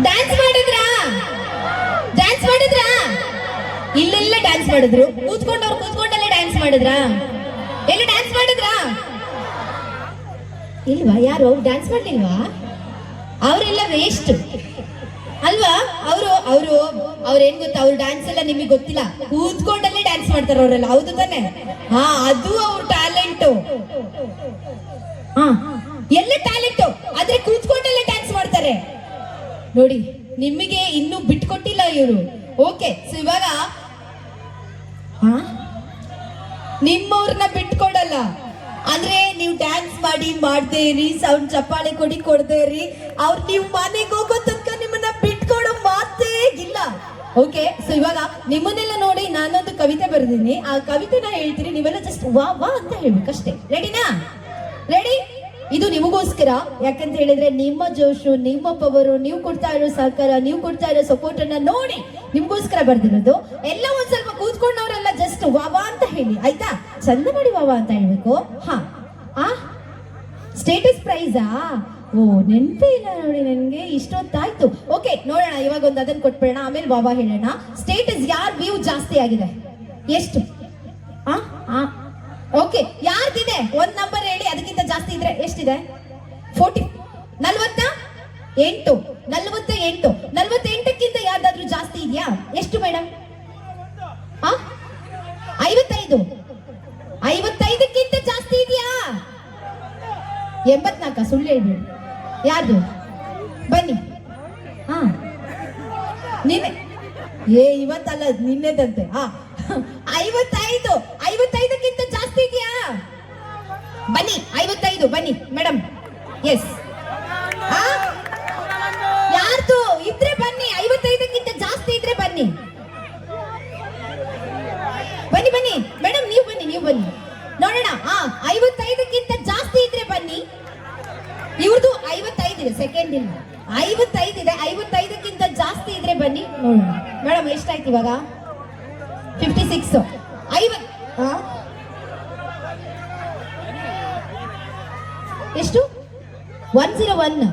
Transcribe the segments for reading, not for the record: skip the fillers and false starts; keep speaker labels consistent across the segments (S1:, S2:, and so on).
S1: Dance ಮಾಡಿದ್ರಾ? Dance ಮಾಡಿದ್ರಾ? ಇಲ್ಲೆಲ್ಲ ಡ್ಯಾನ್ಸ್ ಮಾಡಿದ್ರು. ಕೂತ್ಕೊಂಡಲ್ಲೇ ಡ್ಯಾನ್ಸ್ ಮಾಡಿದ್ರಾ? ಎಲ್ಲಿ ಡ್ಯಾನ್ಸ್ ಮಾಡಿದ್ರಾ? ಇಲ್ವಾ? ಯಾರು ಡ್ಯಾನ್ಸ್ ಮಾಡ್ಲಿಲ್ವಾ? ಅವರೆಲ್ಲ ವೇಸ್ಟ್ ಅಲ್ವಾ? ಅವ್ರೇನ್ ಗೊತ್ತಾ, ಅವ್ರ ಡ್ಯಾನ್ಸ್ ಎಲ್ಲ ನಿಮಗೆ ಗೊತ್ತಿಲ್ಲ. ಕೂತ್ಕೊಂಡಲ್ಲೇ ಡ್ಯಾನ್ಸ್ ಮಾಡ್ತಾರೆ ಅವರೆಲ್ಲ, ಹೌದು ತಾನೆ? ಹಾ, ಅದು ಅವ್ರ ಟ್ಯಾಲೆಂಟು. ಹಾ, ಎಲ್ಲ ಟ್ಯಾಲೆಂಟು, ಆದ್ರೆ ಕೂತ್ಕೊಂಡಲ್ಲೇ ಡ್ಯಾನ್ಸ್ ಮಾಡ್ತಾರೆ ನೋಡಿ. ನಿಮಗೆ ಇನ್ನೂ ಬಿಟ್ಕೊಟ್ಟಿಲ್ಲ ಇವರು. ಓಕೆ, ಸೊ ಇವಾಗ ನಿಮ್ಮವ್ರನ್ನ ಬಿಟ್ಕೊಡಲ್ಲ ಅಂದ್ರೆ ನೀವು ಡ್ಯಾನ್ಸ್ ಮಾಡದೇ ಇರಿ, ಸೌಂಡ್ ಚಪ್ಪಾಳೆ ಕೊಡದೇ ಇರಿ, ಅವ್ರು ನೀವು ಮನೆಗೆ ಹೋಗೋ ತನಕ ನಿಮ್ಮನ್ನ ಬಿಟ್ಕೊಡೋ ಮಾತೇ ಇಲ್ಲ. ಓಕೆ, ಸೊ ಇವಾಗ ನಿಮ್ಮನ್ನೆಲ್ಲ ನೋಡಿ ನಾನೊಂದು ಕವಿತೆ ಬರೆದಿನಿ. ಆ ಕವಿತೆನ ಹೇಳ್ತೀನಿ, ನೀವೆಲ್ಲ ಜಸ್ಟ್ ವಾ ವಾ ಅಂತ ಹೇಳ್ಬೇಕಷ್ಟೇ. ರೆಡಿನಾ? ರೆಡಿ? ಇದು ನಿಮಗೋಸ್ಕರ. ಯಾಕಂತ ಹೇಳಿದ್ರೆ ನಿಮ್ಮ ಜೋಶು, ನಿಮ್ಮ ಪವರು, ನೀವು ಕೊಡ್ತಾ ಇರೋ ಸಹಕಾರ, ನೀವು ಕೊಡ್ತಾ ಇರೋ ಸಪೋರ್ಟ್ ಅನ್ನ ನೋಡಿ ನಿಮ್ಗೋಸ್ಕರ ಬರ್ದಿರೋದು. ಎಲ್ಲ ಒಂದ್ ಸ್ವಲ್ಪ ಕೂತ್ಕೊಂಡವರೆಲ್ಲ ಜಸ್ಟ್ ವಾವಾ ಅಂತ ಹೇಳಿ, ಆಯ್ತಾ? ಚಂದ ಮಾಡಿ ವಾವಾ ಅಂತ ಹೇಳ್ಬೇಕು. ಹಾ, ಸ್ಟೇಟಸ್ ಪ್ರೈಸಾ? ಓ, ನೆನಪೇ ಇಲ್ಲ ನೋಡಿ ನನ್ಗೆ, ಇಷ್ಟೊತ್ತಾಯ್ತು. ಓಕೆ, ನೋಡೋಣ, ಇವಾಗ ಒಂದು ಅದನ್ನ ಕೊಟ್ಬಿಡೋಣ, ಆಮೇಲೆ ವಾವಾ ಹೇಳೋಣ. ಸ್ಟೇಟಸ್ ಯಾರ್ ವ್ಯೂ ಜಾಸ್ತಿ ಆಗಿದೆ? ಎಷ್ಟು? ಓಕೆ, ಯಾರ್ದಿದೆ ಒಂದ್ ನಂಬರ್ ಹೇಳಿ. ಅದಕ್ಕಿಂತ ಜಾಸ್ತಿ ಇದ್ರೆ ಎಷ್ಟಿದೆ? 40. 48. 48ಕ್ಕಿಂತ ಯಾರ್ದಾದ್ರೂ ಜಾಸ್ತಿ ಇದೆಯಾ? ಎಷ್ಟು ಮೇಡಮ್? 55. 55ಕ್ಕಿಂತ ಜಾಸ್ತಿ ಇದೆಯಾ? 84. ಸುಳ್ಳು ಹೇಳ್ಬೇಡಿ. ಯಾರ್ದು? ಬನ್ನಿ. ನಿನ್ನೆ ಇವತ್ತಲ್ಲ, ನಿನ್ನೆದಂತೆ. 55. 55ಕ್ಕಿಂತ ಜಾಸ್ತಿ ಇದೆಯಾ? ಬನ್ನಿ. 55 ಬನ್ನಿ ಮೇಡಮ್. ಎಸ್. ಯಾರ್ದು ಇದ್ರೆ ಬನ್ನಿ. 55ಕ್ಕಿಂತ ಜಾಸ್ತಿ ಇದ್ರೆ ಬನ್ನಿ. ಬನ್ನಿ ಬನ್ನಿ ಮೇಡಮ್, ನೀವು ಬನ್ನಿ ನೋಡೋಣ. 55ಕ್ಕಿಂತ ಜಾಸ್ತಿ ಇದ್ರೆ ಬನ್ನಿ. ಇವ್ರದ್ದು 55 ಇದೆ, ಸೆಕೆಂಡ್ ಇಲ್ಲ. 55 ಇದೆ. 55ಕ್ಕಿಂತ ಜಾಸ್ತಿ ಇದ್ರೆ ಬನ್ನಿ ನೋಡೋಣ. ಮೇಡಮ್ ಎಷ್ಟಾಯ್ತು ಇವಾಗ? 56. 50. ಎಷ್ಟು? 101.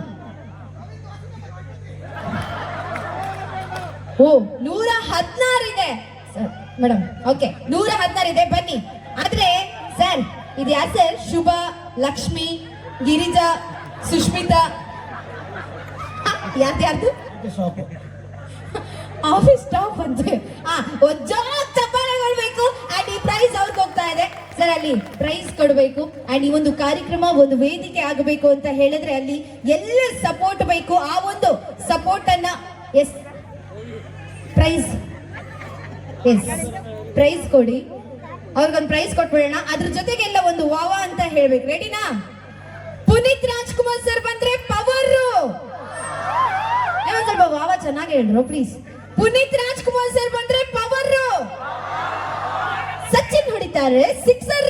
S1: ಓ, 116 ಇದೆ ಮೇಡಮ್. ಓಕೆ, 116 ಇದೆ, ಬನ್ನಿ. ಆದ್ರೆ ಸರ್, ಇದು ಯಾರು ಸರ್? ಶುಭ, ಲಕ್ಷ್ಮಿ, ಗಿರಿಜಾ, ಸುಷ್ಮಿತಾ, ಯಾರ್ದು? ಆಫೀಸ್ ಸ್ಟಾಫ್ ಅಂತೆ. ತಗೊಳ್ಬೇಕು. ಅಂಡ್ ಈ ಪ್ರೈಸ್ ಅವ್ರಿಗೆ ಹೋಗ್ತಾ ಇದೆ ಸರ್. ಅಲ್ಲಿ ಪ್ರೈಸ್ ಕೊಡಬೇಕು. ಅಂಡ್ ಈ ಒಂದು ಕಾರ್ಯಕ್ರಮ ಒಂದು ವೇದಿಕೆ ಆಗಬೇಕು ಅಂತ ಹೇಳಿದ್ರೆ ಅಲ್ಲಿ ಎಲ್ಲ ಸಪೋರ್ಟ್ ಬೇಕು. ಆ ಒಂದು ಸಪೋರ್ಟ್ ಅನ್ನ ಪ್ರೈಸ್ ಕೊಡಿ. ಅವ್ರಿಗೊಂದು ಪ್ರೈಸ್ ಕೊಟ್ಬಿಡೋಣ. ಅದ್ರ ಜೊತೆಗೆಲ್ಲ ಒಂದು ವಾವಾ ಅಂತ ಹೇಳ್ಬೇಕು. ರೆಡಿನಾ? ಪುನೀತ್ ರಾಜ್ಕುಮಾರ್ ಸರ್ ಬಂದ್ರೆ ಪವರ್. ಒಂದ್ ಸ್ವಲ್ಪ ವಾವಾ ಚೆನ್ನಾಗಿ ಹೇಳ್ರು ಪ್ಲೀಸ್. ಪುನೀತ್ ರಾಜ್ಕುಮಾರ್ ಸರ್ ಬಂದ್ರೆ ಪವರ್. ಸಚಿನ್ ಹೊಡಿತಾರೆ ಸಿಕ್ಸರ್.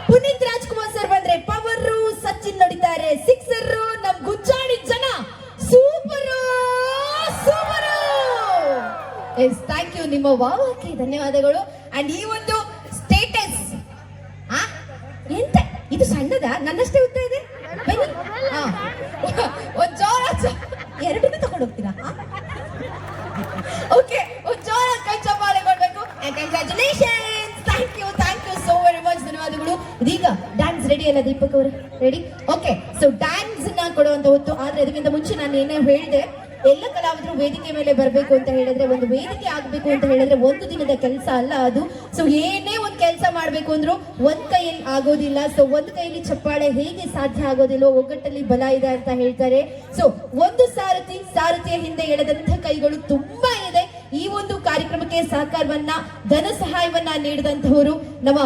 S1: ಪುನೀತ್ ರಾಜ್ಕುಮಾರ್ ಸರ್ ಬಂದ್ರೆ ಪವರ್, ಸಚಿನ್ ಹೊಡಿತಾರೆ ಸಿಕ್ಸರ್. ನಮ್ ಗುಜ್ಜಾಡಿ ಜನ ಸೂಪರ್. S, thank you. ನಿಮ್ಮ ವಾವಾಕ್ಕೆ ಧನ್ಯವಾದಗಳು. ಅಂಡ್ ಈ ಒಂದು ಸ್ಟೇಟಸ್ ಎಂತ ಇದು? ಸಣ್ಣದ? ನನ್ನಷ್ಟೇ ಉದ್ದ ಇದೆ. ಬನ್ನಿ. ಒಂದ್ ಜೋರ ಎರಡನ್ನೂ ತಗೊಂಡು ಹೋಗ್ತೀರಾ? ಓಕೆ, ಒಂದ್ ಜೋರ ಕೈ ಚಪ್ಪಾಳೆ ಕೊಡ್ಬೇಕು. Congratulations. Thank you so very much. ಧನ್ಯವಾದಗಳು. ಇದೀಗ ಡ್ಯಾನ್ಸ್ ರೆಡಿ ಅಲ್ಲ ದೀಪಕ್ ಅವರು? ರೆಡಿ? ಓಕೆ, ಸೊ ಡ್ಯಾನ್ಸ್ ನ ಕೊಡುವಂತ ಹೊತ್ತು. ಆದ್ರೆ ಅದಕ್ಕಿಂತ ಮುಂಚೆ ನಾನು ಏನೇ ಹೇಳಿದೆ, ಎಲ್ಲ ಕಲಾವಿದರು ವೇದಿಕೆ ಮೇಲೆ ಬರಬೇಕು ಅಂತ ಹೇಳಿದ್ರೆ, ಒಂದು ವೇದಿಕೆ ಆಗ್ಬೇಕು ಅಂತ ಹೇಳಿದ್ರೆ ಒಂದು ದಿನದ ಕೆಲಸ ಅಲ್ಲ ಅದು. ಸೊ ಏನೇ ಒಂದು ಕೆಲಸ ಮಾಡ್ಬೇಕು ಅಂದ್ರೂ ಒಂದ್ ಕೈಯಲ್ಲಿ ಆಗೋದಿಲ್ಲ. ಸೊ ಒಂದ್ ಕೈಯಲ್ಲಿ ಚಪ್ಪಾಳೆ ಹೇಗೆ ಸಾಧ್ಯ ಆಗೋದಿಲ್ಲ, ಒಗ್ಗಟ್ಟಲ್ಲಿ ಬಲ ಇದೆ ಅಂತ ಹೇಳ್ತಾರೆ. ಸೊ ಒಂದು ಸಾರಥಿಯ ಹಿಂದೆ ಎಳೆದಂತ ಕೈಗಳು ತುಂಬಾ ಇದೆ. ಈ ಒಂದು ಕಾರ್ಯಕ್ರಮಕ್ಕೆ ಸಹಕಾರವನ್ನ, ಧನ ಸಹಾಯವನ್ನ ನೀಡಿದಂತವರು ನಮ್ಮ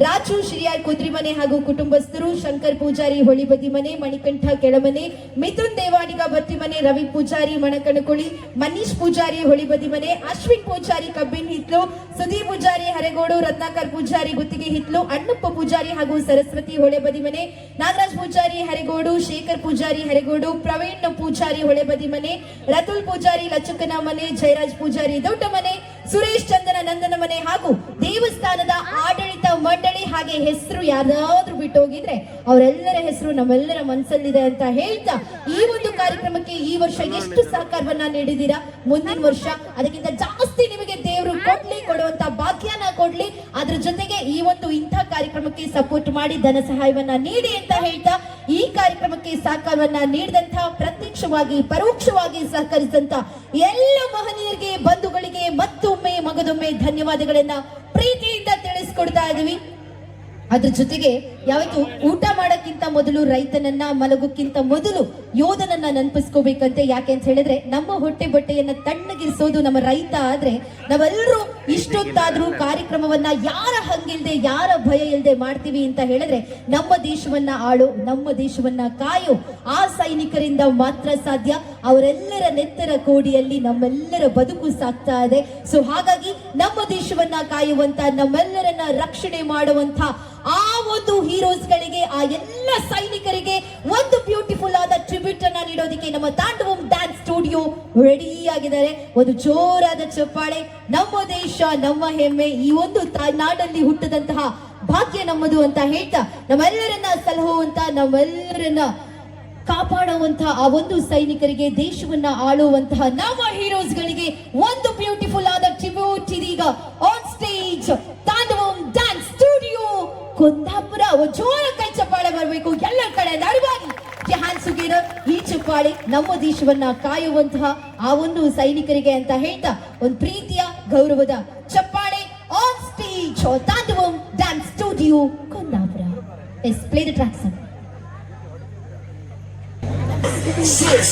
S1: ರಾಜು ಶ್ರೀಯಾಳ್ ಕುದ್ರಿಮನೆ ಹಾಗೂ ಕುಟುಂಬಸ್ಥರು, ಶಂಕರ್ ಪೂಜಾರಿ ಹೊಳಿಬದಿ ಮನೆ, ಮಣಿಕಂಠ ಕೆಳಮನೆ, ಮಿಥುನ್ ದೇವಾಡಿಗ ಬತ್ತಿಮನೆ, ರವಿ ಪೂಜಾರಿ ಮಣಕಣಕುಳಿ, ಮನೀಶ್ ಪೂಜಾರಿ ಹೊಳಿಬದಿ ಮನೆ, ಅಶ್ವಿನ್ ಪೂಜಾರಿ ಕಬ್ಬಿನ ಹಿತ್ಲು, ಸುದೀಪ್ ಪೂಜಾರಿ ಹರೆಗೋಡು, ರತ್ನಾಕರ್ ಪೂಜಾರಿ ಗುತ್ತಿಗೆ ಹಿತ್ಲು, ಅಣ್ಣಪ್ಪ ಪೂಜಾರಿ ಹಾಗೂ ಸರಸ್ವತಿ ಹೊಳೆಬದಿ ಮನೆ, ನಾಗರಾಜ್ ಪೂಜಾರಿ ಹರೆಗೋಡು, ಶೇಖರ್ ಪೂಜಾರಿ ಹರೆಗೋಡು, ಪ್ರವೀಣ್ ಪೂಜಾರಿ ಹೊಳೆಬದಿ ಮನೆ, ರತುಲ್ ಪೂಜಾರಿ ಲಚುಕನ ಮನೆ, ಜಯರಾಜ್ ಪೂಜಾರಿ ದೊಡ್ಡ ಮನೆ, ಸುರೇಶ್ ಚಂದನ ನಂದನ ಮನೆ ಹಾಗೂ ದೇವಸ್ಥಾನದ ಆಡಳಿತ ಮಂಡಳಿ ಹಾಗೆ ಹೆಸರು ಯಾರಾದ್ರೂ ಬಿಟ್ಟು ಹೋಗಿದ್ರೆ ಅವರೆಲ್ಲರ ಹೆಸರು ನಮ್ಮೆಲ್ಲರ ಮನಸ್ಸಲ್ಲಿದೆ ಅಂತ ಹೇಳ್ತಾ ಈ ಒಂದು ಕಾರ್ಯಕ್ರಮಕ್ಕೆ ಈ ವರ್ಷ ಎಷ್ಟು ಸಹಕಾರವನ್ನ ನೀಡಿದ್ದೀರಾ, ಮುಂದಿನ ವರ್ಷ ಅದಕ್ಕಿಂತ ಜಾಸ್ತಿ ನಿಮಗೆ ದೇವರು ಕೊಡುವಂತ ಭಾಗ್ಯನ ಕೊಡ್ಲಿ. ಅದ್ರ ಜೊತೆಗೆ ಈ ಒಂದು ಇಂಥ ಕಾರ್ಯಕ್ರಮಕ್ಕೆ ಸಪೋರ್ಟ್ ಮಾಡಿ ಧನ ಸಹಾಯವನ್ನ ನೀಡಿ ಅಂತ ಹೇಳ್ತಾ ಈ ಕಾರ್ಯಕ್ರಮಕ್ಕೆ ಸಹಕಾರವನ್ನ ನೀಡಿದಂತಹ ಪ್ರತ್ಯಕ್ಷವಾಗಿ ಪರೋಕ್ಷವಾಗಿ ಸಹಕರಿಸಿದಂತ ಎಲ್ಲ ಮಹನೀಯರಿಗೆ ಬಂಧುಗಳಿಗೆ ಮತ್ತೊಮ್ಮೆ ಮಗದೊಮ್ಮೆ ಧನ್ಯವಾದಗಳನ್ನ ಪ್ರೀತಿಯಿಂದ ತಿಳಿಸ್ಕೊಡ್ತಾ ಇದೀವಿ. ಅದ್ರ ಜೊತೆಗೆ ಯಾವತ್ತು ಊಟ ಮಾಡಕ್ಕಿಂತ ಮೊದಲು ರೈತನನ್ನ ಮಲಗೋಕ್ಕಿಂತ ಮೊದಲು ಯೋಧನನ್ನ ನೆನಪಿಸ್ಕೋಬೇಕಂತೆ. ಯಾಕೆ ಅಂತ ಹೇಳಿದ್ರೆ ನಮ್ಮ ಹೊಟ್ಟೆ ಬಟ್ಟೆಯನ್ನ ತಣ್ಣಗಿರಿಸೋದು ನಮ್ಮ ರೈತ ಆದ್ರೆ ನಾವೆಲ್ಲರೂ ಇಷ್ಟೊತ್ತಾದ್ರೂ ಕಾರ್ಯಕ್ರಮವನ್ನ ಯಾರ ಹಂಗಿಲ್ದೆ ಯಾರ ಭಯ ಇಲ್ದೆ ಮಾಡ್ತೀವಿ ಅಂತ ಹೇಳಿದ್ರೆ ನಮ್ಮ ದೇಶವನ್ನ ಆಳು ನಮ್ಮ ದೇಶವನ್ನ ಕಾಯೋ ಆ ಸೈನಿಕರಿಂದ ಮಾತ್ರ ಸಾಧ್ಯ. ಅವರೆಲ್ಲರ ನೆತ್ತರ ಕೋಡಿಯಲ್ಲಿ ನಮ್ಮೆಲ್ಲರ ಬದುಕು ಸಾಗ್ತಾ ಇದೆ. ಸೊ ಹಾಗಾಗಿ ನಮ್ಮ ದೇಶವನ್ನ ಕಾಯುವಂತ ನಮ್ಮೆಲ್ಲರನ್ನ ರಕ್ಷಣೆ ಮಾಡುವಂತ ಆ ಒಂದು ಹೀರೋಸ್ ಗಳಿಗೆ ಆ ಎಲ್ಲ ಸೈನಿಕರಿಗೆ ಒಂದು ಬ್ಯೂಟಿಫುಲ್ ಆದ ಟ್ರಿಬ್ಯೂಟ್ ಅನ್ನ ನೀಡೋದಕ್ಕೆ ನಮ್ಮ ತಾಂಡವಂ ಡ್ಯಾನ್ಸ್ ಸ್ಟುಡಿಯೋ ರೆಡಿ ಆಗಿದ್ದಾರೆ. ಒಂದು ಜೋರಾದ ಚಪ್ಪಾಳೆ. ನಮ್ಮ ದೇಶ ನಮ್ಮ ಹೆಮ್ಮೆ, ಈ ಒಂದು ನಾಡಲ್ಲಿ ಹುಟ್ಟದಂತಹ ಭಾಗ್ಯ ನಮ್ಮದು ಅಂತ ಹೇಳ್ತಾ ನಮ್ಮೆಲ್ಲರನ್ನ ಸಲಹುವಂತ ನಮ್ಮೆಲ್ಲರನ್ನ ಕಾಪಾಡುವಂತಹ ಆ ಒಂದು ಸೈನಿಕರಿಗೆ ದೇಶವನ್ನ ಆಳುವಂತಹ ನಮ್ಮ ಹೀರೋಸ್ ಗಳಿಗೆ ಒಂದು ಬ್ಯೂಟಿಫುಲ್ ಆದ ಟ್ರಿಬ್ಯೂಟ್ ಇದೀಗ on stage Tandavam dance studio Kundapura. ಜೋರ ಕೈ ಚಪ್ಪಾಳೆ ಬರಬೇಕು ಎಲ್ಲ ಕಡೆ ನಡುವಾಗಿ ಈ ಚಪ್ಪಾಳೆ ನಮ್ಮ ದೇಶವನ್ನ ಕಾಯುವಂತಹ ಆ ಒಂದು ಸೈನಿಕರಿಗೆ ಅಂತ ಹೇಳ್ತಾ ಒಂದು ಪ್ರೀತಿಯ ಗೌರವದ ಚಪ್ಪಾಳೆ on stage Tandavam dance studio Kundapura. Yes play the track sir.
S2: 6,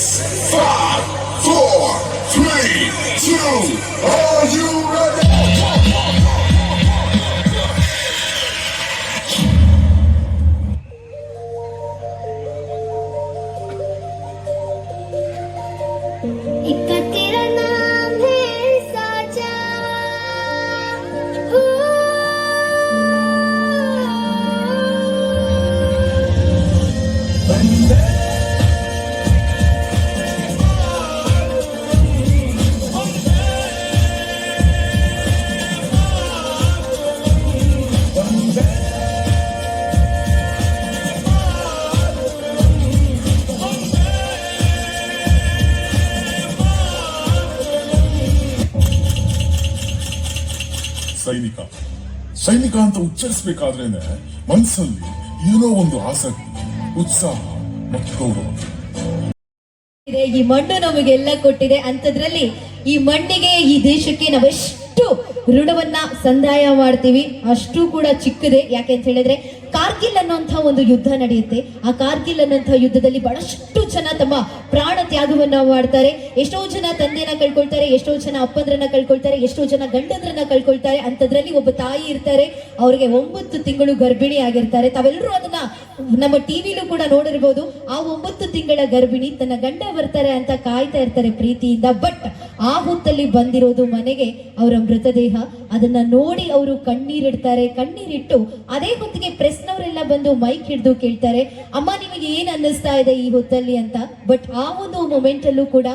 S2: 5, 4, 3, 2, are you ready?
S3: इक्का तेरा नाम है साजा,
S2: ಸೈನಿಕ ಅಂತ ಉಚ್ಚರಿಸಬೇಕಾದ್ರೇನೆ ಮನಸ್ಸಲ್ಲಿ ಏನೋ ಒಂದು ಆಸಕ್ತಿ, ಉತ್ಸಾಹ ಮತ್ತು ಗೌರವ.
S1: ಈ ಮಣ್ಣು ನಮಗೆಲ್ಲ ಕೊಟ್ಟಿದೆ. ಅಂತದ್ರಲ್ಲಿ ಈ ಮಣ್ಣಿಗೆ ಈ ದೇಶಕ್ಕೆ ನಾವೆಷ್ಟು ಋಣವನ್ನ ಸಂದಾಯ ಮಾಡ್ತೀವಿ ಅಷ್ಟು ಕೂಡ ಚಿಕ್ಕದೆ. ಯಾಕೆ ಅಂತ ಹೇಳಿದ್ರೆ ಕಾರ್ಗಿಲ್ ಅನ್ನುವಂತಹ ಒಂದು ಯುದ್ಧ ನಡೆಯುತ್ತೆ. ಆ ಕಾರ್ಗಿಲ್ ಅನ್ನುವಂತಹ ಯುದ್ಧದಲ್ಲಿ ಬಹಳಷ್ಟು ಜನ ತಮ್ಮ ಪ್ರಾಣ ತ್ಯಾಗವನ್ನ ಮಾಡ್ತಾರೆ. ಎಷ್ಟೋ ಜನ ತಂದೆನ ಕಳ್ಕೊಳ್ತಾರೆ, ಎಷ್ಟೋ ಜನ ಅಪ್ಪಂದ್ರನ್ನ ಕಳ್ಕೊಳ್ತಾರೆ, ಎಷ್ಟೋ ಜನ ಗಂಡಂದ್ರನ್ನ ಕಳ್ಕೊಳ್ತಾರೆ. ಅಂತದ್ರಲ್ಲಿ ಒಬ್ಬ ತಾಯಿ ಇರ್ತಾರೆ, ಅವ್ರಿಗೆ 9 ತಿಂಗಳು ಗರ್ಭಿಣಿ ಆಗಿರ್ತಾರೆ. ತಾವೆಲ್ಲರೂ ಅದನ್ನ ನಮ್ಮ ಟಿವಿಲೂ ಕೂಡ ನೋಡಿರ್ಬೋದು. ಆ 9 ತಿಂಗಳ ಗರ್ಭಿಣಿ ತನ್ನ ಗಂಡ ಬರ್ತಾರೆ ಅಂತ ಕಾಯ್ತಾ ಇರ್ತಾರೆ ಪ್ರೀತಿಯಿಂದ. ಬಟ್ ಆ ಹೊತ್ತಲ್ಲಿ ಬಂದಿರೋದು ಮನೆಗೆ ಅವರ ಮೃತದೇಹ. ಅದನ್ನ ನೋಡಿ ಅವರು ಕಣ್ಣೀರಿಡ್ತಾರೆ. ಕಣ್ಣೀರಿಟ್ಟು ಅದೇ ಹೊತ್ತಿಗೆ ಪ್ರೆಸ್ನವರೆಲ್ಲ ಬಂದು ಮೈಕ್ ಹಿಡಿದು ಕೇಳ್ತಾರೆ, ಅಮ್ಮ ನಿಮಗೆ ಏನ್ ಅನ್ನಿಸ್ತಾ ಇದೆ ಈ ಹೊತ್ತಲ್ಲಿ ಅಂತ. ಬಟ್ ಆ ಒಂದು ಮೊಮೆಂಟ್ ಅಲ್ಲೂ ಕೂಡ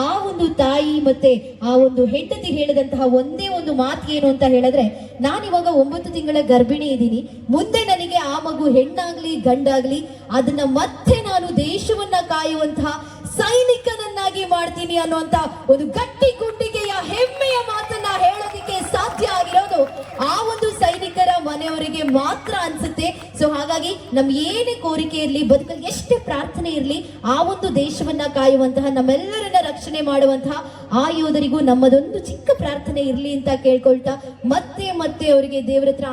S1: ಆ ಒಂದು ತಾಯಿ ಮತ್ತೆ ಆ ಒಂದು ಹೆಂಡತಿ ಹೇಳಿದಂತಹ ಒಂದೇ ಒಂದು ಮಾತು ಏನು ಅಂತ ಹೇಳಿದ್ರೆ, ನಾನಿವಾಗ 9 ತಿಂಗಳ ಗರ್ಭಿಣಿ ಇದ್ದೀನಿ, ಮುಂದೆ ನನಗೆ ಆ ಮಗು ಹೆಣ್ಣಾಗ್ಲಿ ಗಂಡಾಗ್ಲಿ ಅದನ್ನ ಮತ್ತೆ ನಾನು ದೇಶವನ್ನ ಕಾಯುವಂತಹ ಸೈನಿಕನನ್ನಾಗಿ ಮಾಡ್ತೀನಿ ಅನ್ನುವಂತ ಒಂದು ಗಟ್ಟಿ ಗುಂಡಿಗೆಯ ಹೆಮ್ಮೆಯ ಮಾತನ್ನ ಹೇಳೋದಿಕ್ಕೆ ಸಾಧ್ಯ ಆಗಿರೋದು ಆ ಒಂದು ಸೈನಿಕರ ಮನೆಯವರಿಗೆ ಮಾತ್ರ ಅನ್ಸುತ್ತೆ. ಸೊ ಹಾಗಾಗಿ ನಮ್ ಏನೇ ಕೋರಿಕೆ ಇರ್ಲಿ, ಬದುಕಲ್ಲಿ ಎಷ್ಟೇ ಪ್ರಾರ್ಥನೆ ಇರ್ಲಿ, ಆ ಒಂದು ದೇಶವನ್ನ ಕಾಯುವಂತಹ ನಮ್ಮೆಲ್ಲರನ್ನ ರಕ್ಷಣೆ ಮಾಡುವಂತಹ ಆ ಯೋಧರಿಗೂ ನಮ್ಮದೊಂದು ಚಿಕ್ಕ ಪ್ರಾರ್ಥನೆ ಇರ್ಲಿ ಅಂತ ಕೇಳ್ಕೊಳ್ತಾ ಮತ್ತೆ ಮತ್ತೆ ಅವರಿಗೆ ದೇವರ ಹತ್ರ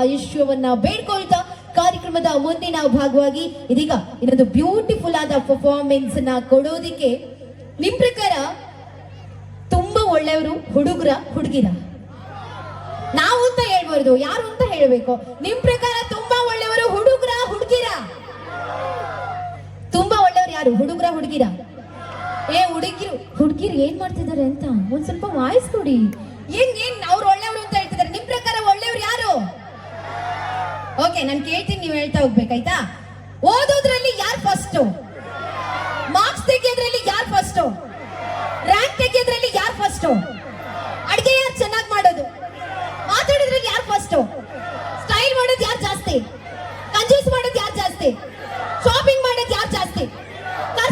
S1: ಆಯುಷ್ಯವನ್ನ ಬೇಡ್ಕೊಳ್ತಾ ಕಾರ್ಯಕ್ರಮದ ಮುಂದಿನ ಭಾಗವಾಗಿ ಇದೀಗ ಇನ್ನೊಂದು ಬ್ಯೂಟಿಫುಲ್ ಆದ ಪರ್ಫಾರ್ಮೆನ್ಸ್ ನ ಕೊಡೋದಿಕ್ಕೆ ನಿಮ್ ಪ್ರಕಾರ ತುಂಬಾ ಒಳ್ಳೆಯವರು ಹುಡುಗರ ಹುಡುಗಿರ? ನಾವು ಅಂತ ಹೇಳ್ಬಾರ್ದು, ಯಾರು ಅಂತ ಹೇಳ್ಬೇಕು. ನಿಮ್ ಪ್ರಕಾರ ತುಂಬಾ ಒಳ್ಳೆಯವರು ಹುಡುಗರ ಹುಡುಗಿರ? ತುಂಬಾ ಒಳ್ಳೆಯವರು ಯಾರು, ಹುಡುಗರ ಹುಡುಗಿರ? ಹುಡುಗಿರು ಏನ್ ಮಾಡ್ತಿದ್ದಾರೆ ಅಂತ ಒಂದ್ ಸ್ವಲ್ಪ ವಾಯ್ಸ್ ಕೊಡಿ. ಏನ್ ಅವ್ರು ಒಳ್ಳೆಯವರು ಅಂತ ಹೇಳ್ತಿದ್ದಾರೆ. ನಿಮ್ ಪ್ರಕಾರ ಒಳ್ಳೆಯವರು ಯಾರು? ಓಕೆ, ನಾನು ಕೇಳ್ತೀನಿ, ನೀವು ಹೇಳ್ತಾ ಹೋಗ್ಬೇಕಾಯ್ತಾ? ಓದೋದ್ರಲ್ಲಿ ಯಾರು ಫಸ್ಟ್? ಮಾರ್ಕ್ಸ್ ತೆಗೆಯೋದ್ರಲ್ಲಿ ಯಾರು ಫಸ್ಟ್? ರ್ಯಾಂಕ್ ತೆಗೆಯೋದ್ರಲ್ಲಿ ಯಾರು ಫಸ್ಟ್? ಅಡಿಗೆ ಯಾರು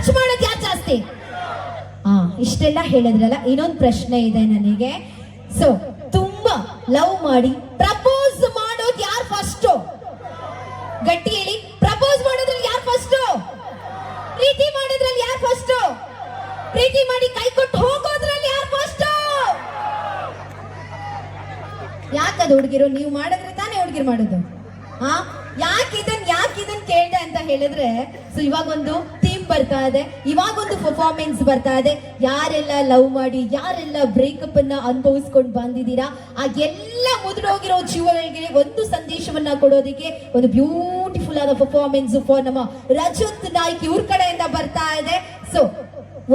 S1: ಟಚ್ ಮಾಡೋದು ಯಾರು ಜಾಸ್ತಿ? ಇಷ್ಟೆಲ್ಲ ಹೇಳಿದ್ರಲ್ಲ, ಇನ್ನೊಂದು ಪ್ರಶ್ನೆ ಇದೆ ನನಗೆ. ಸೊ ತುಂಬಾ ಲವ್ ಮಾಡಿ ಪ್ರಪೋಸ್ ಮಾಡೋದು ಯಾರು ಫಸ್ಟ್? ಗಟ್ಟಿ ಹೇಳಿ. ಪ್ರಪೋಸ್ ಮಾಡೋದ್ರಲ್ಲಿ ಯಾರು ಫಸ್ಟ್? ಪ್ರೀತಿ ಮಾಡೋದ್ರಲ್ಲಿ ಯಾರು ಫಸ್ಟ್? ಪ್ರೀತಿ ಮಾಡಿ ಕೈ ಕೊಟ್ಟು ಹೋಗೋದ್ರಲ್ಲಿ ಯಾರು ಫಸ್ಟ್? ಯಾಕದು ಹುಡುಗಿರು? ನೀವು ಮಾಡಿದ್ರೆ ತಾನೇ ಹುಡುಗಿರು ಮಾಡೋದು. ಯಾಕೆ ಇದನ್ ಕೇಳ್ದೆ ಅಂತ ಹೇಳಿದ್ರೆ, ಸೊ ಇವಾಗ ಒಂದು ಥೀಮ್ ಬರ್ತಾ ಇದೆ, ಇವಾಗ ಒಂದು ಪರ್ಫಾರ್ಮೆನ್ಸ್ ಬರ್ತಾ ಇದೆ. ಯಾರೆಲ್ಲ ಲವ್ ಮಾಡಿ, ಯಾರೆಲ್ಲ ಬ್ರೇಕಪ್ ಅನ್ನ ಅನುಭವಿಸ್ಕೊಂಡು ಬಂದಿದ್ದೀರಾ, ಆ ಎಲ್ಲ ಮುದುಡೋಗಿರೋ ಜೀವಗಳಿಗೆ ಒಂದು ಸಂದೇಶವನ್ನ ಕೊಡೋದಕ್ಕೆ ಒಂದು ಬ್ಯೂಟಿಫುಲ್ ಆದ ಪರ್ಫಾರ್ಮೆನ್ಸ್ ಫಾರ್ ನಮ್ಮ ರಜತ್ ನಾಯ್ಕ್ ಇವ್ರ ಕಡೆಯಿಂದ ಬರ್ತಾ ಇದೆ. ಸೊ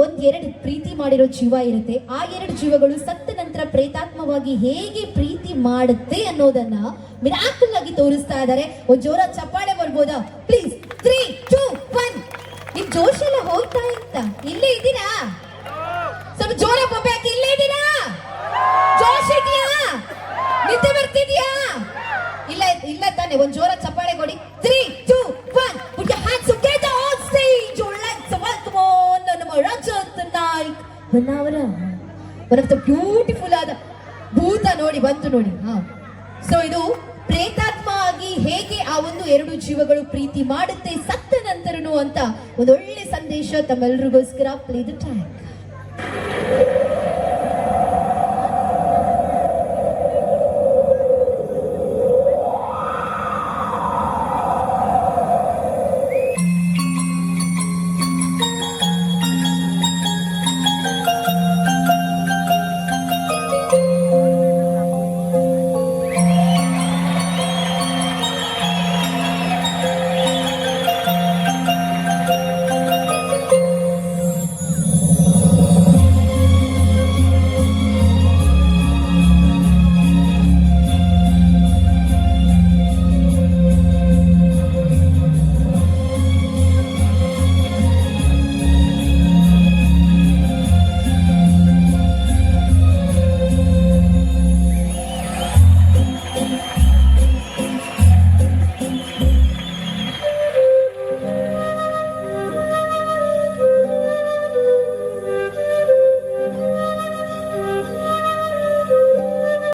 S1: ಒಂದೆರಡು ಪ್ರೀತಿ ಮಾಡಿರೋ ಜೀವ ಇರುತ್ತೆ, ಆ ಎರಡು ಜೀವಗಳು ಸತ್ತ ನಂತರ ಪ್ರೇತಾತ್ಮವಾಗಿ ಹೇಗೆ ಪ್ರೀತಿ ಮಾಡುತ್ತೆ ಅನ್ನೋದನ್ನ ಮಿರಾಕಲ್ ಆಗಿ ತೋರಿಸ್ತಾ ಇದ್ದಾರೆ. ಒಂದ್ ಜೋರ ಚಪ್ಪಾಳೆ ಬರ್ಬೋದಾ ಪ್ಲೀಸ್? 3, 2, 1. ನಿಮ್ ಜೋಶ್ ಎಲ್ಲ ಹೋಗ್ತಾ ಇತ್ತ? ಇಲ್ಲೇ ಇದ್ದೀರಾ? ಸ್ವಲ್ಪ ಜೋರ ಬೊಬ್ಬೆ ಹಾಕಿ. ಇಲ್ಲೇ ಇದ್ದೀರಾ? ಜೋಶ್ ಇದೆಯಾ? ನಿದ್ದೆ ಬರ್ತಿದ್ಯಾ? ಇಲ್ಲ ತಾನೆ? ಒಂದ್ ಜೋರ ಚಪ್ಪಾಳೆ ಕೊಡಿ. 3, 2, 1. Put your hands together on stage. Let's welcome on ನಮ್ಮ Rajat Naik. One of the beautiful ಆದ ಭೂತ ನೋಡಿ ಬಂತು ನೋಡಿ. ಸೊ ಇದು ಪ್ರೇತಾತ್ಮ ಆಗಿ ಹೇಗೆ ಆ ಒಂದು ಎರಡು ಜೀವಗಳು ಪ್ರೀತಿ ಮಾಡುತ್ತೆ ಸತ್ತ ನಂತರನು ಅಂತ ಒಂದೊಳ್ಳೆ ಸಂದೇಶ ತಮ್ಮೆಲ್ಲರಿಗೋಸ್ಕರ. Play the track.